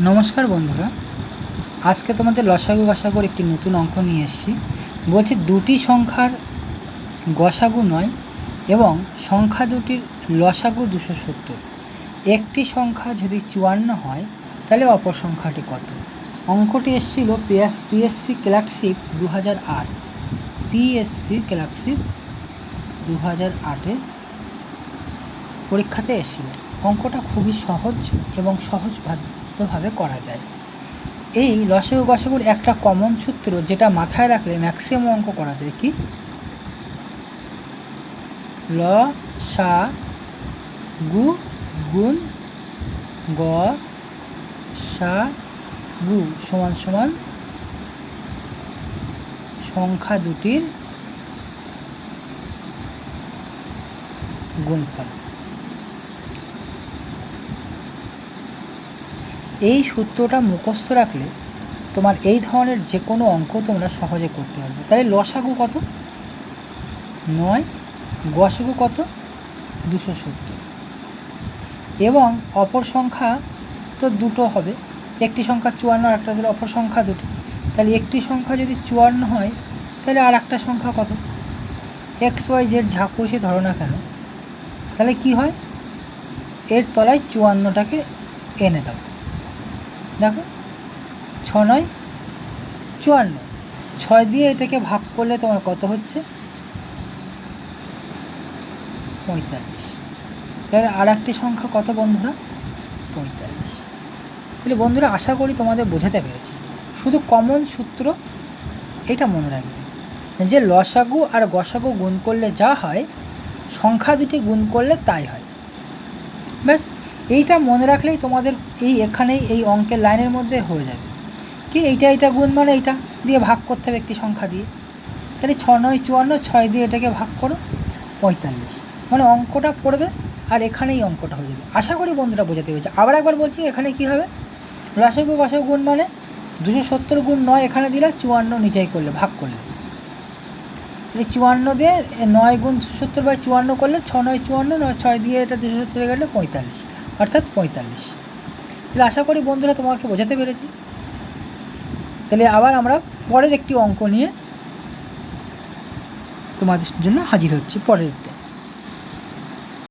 নমস্কার বন্ধুরা, আজকে তোমাদের লসাগু গসাগুর একটি নতুন অঙ্ক নিয়ে এসেছি। বলছি দুটি সংখ্যার গসাগু নয় এবং সংখ্যা দুটির লসাগু 270। একটি সংখ্যা যদি 54 হয় তাহলে অপর সংখ্যাটি কত? অঙ্কটি এসেছিল পিএসসি ক্লার্কশিপ 2008, পিএসসি ক্লার্কশিপ 2008-এ পরীক্ষাতে এসেছিল। অঙ্কটা খুবই সহজ এবং সহজভাবে করা যায়। এই লসাগু গসাগুর একটা কমন সূত্র যেটা মাথায় রাখলে ম্যাক্সিমাম অঙ্ক করা যায়। কি? লসাগু গুণ গসাগু সমান সমান সংখ্যা দুটির গুণফল। এই সূত্রটা মুখস্থ রাখলে তোমার এই ধরনের যে কোনো অঙ্ক তোমরা সহজে করতে পারবে। তাহলে লসাগু কত? 9, গসাগু কত? 270। এবং অপর সংখ্যা তো দুটো হবে, একটি সংখ্যা 54 আর একটা হলো অপর সংখ্যা দুটো। তাহলে একটি সংখ্যা যদি 54 হয় তাহলে আর একটা সংখ্যা কত? XYZ যা খুশি ধরো না কেন, তাহলে কি হয়? এর তলায় 54টাকে এনে দাও। দেখো 6 9 54, 6 দিয়ে এটাকে ভাগ করলে তোমার কত হচ্ছে? 45। তাহলে আর একটি সংখ্যা কত বন্ধুরা? 45। তাহলে বন্ধুরা আশা করি তোমাদের বোঝাতে পেরেছি। শুধু কমন সূত্র এটা মনে রাখবে যে লসাগু আর গসাগু গুণ করলে যা হয় সংখ্যা দুটি গুণ করলে তাই হয়। ব্যাস এইটা মনে রাখলেই তোমাদের এখানেই এই অঙ্কের লাইনের মধ্যে হয়ে যাবে। কি এইটা গুণ মানে এইটা দিয়ে ভাগ করতে হবে একটি সংখ্যা দিয়ে। তাহলে 6 9 54, 6 দিয়ে এটাকে ভাগ করো 45, মানে অঙ্কটা পড়বে আর এখানেই অঙ্কটা হয়ে যাবে। আশা করি বন্ধুরা বোঝাতে পেরেছে। আবার একবার বলছি, এখানে কি হবে? লসাগু গসাগু গুণ মানে 270 গুণ 9 এখানে দিলে 54 নিচেই করলে ভাগ করলে, তাহলে 54 দিয়ে 9 গুণ 70/54 করলে 6 9 54, 9 6 দিয়ে এটা 270 গেলে 45, অর্থাৎ 45। তাহলে আশা করি বন্ধুরা তোমাকে বোঝাতে পেরেছি। তাহলে আবার আমরা পরের একটি অঙ্ক নিয়ে তোমাদের জন্য হাজির হচ্ছি পরের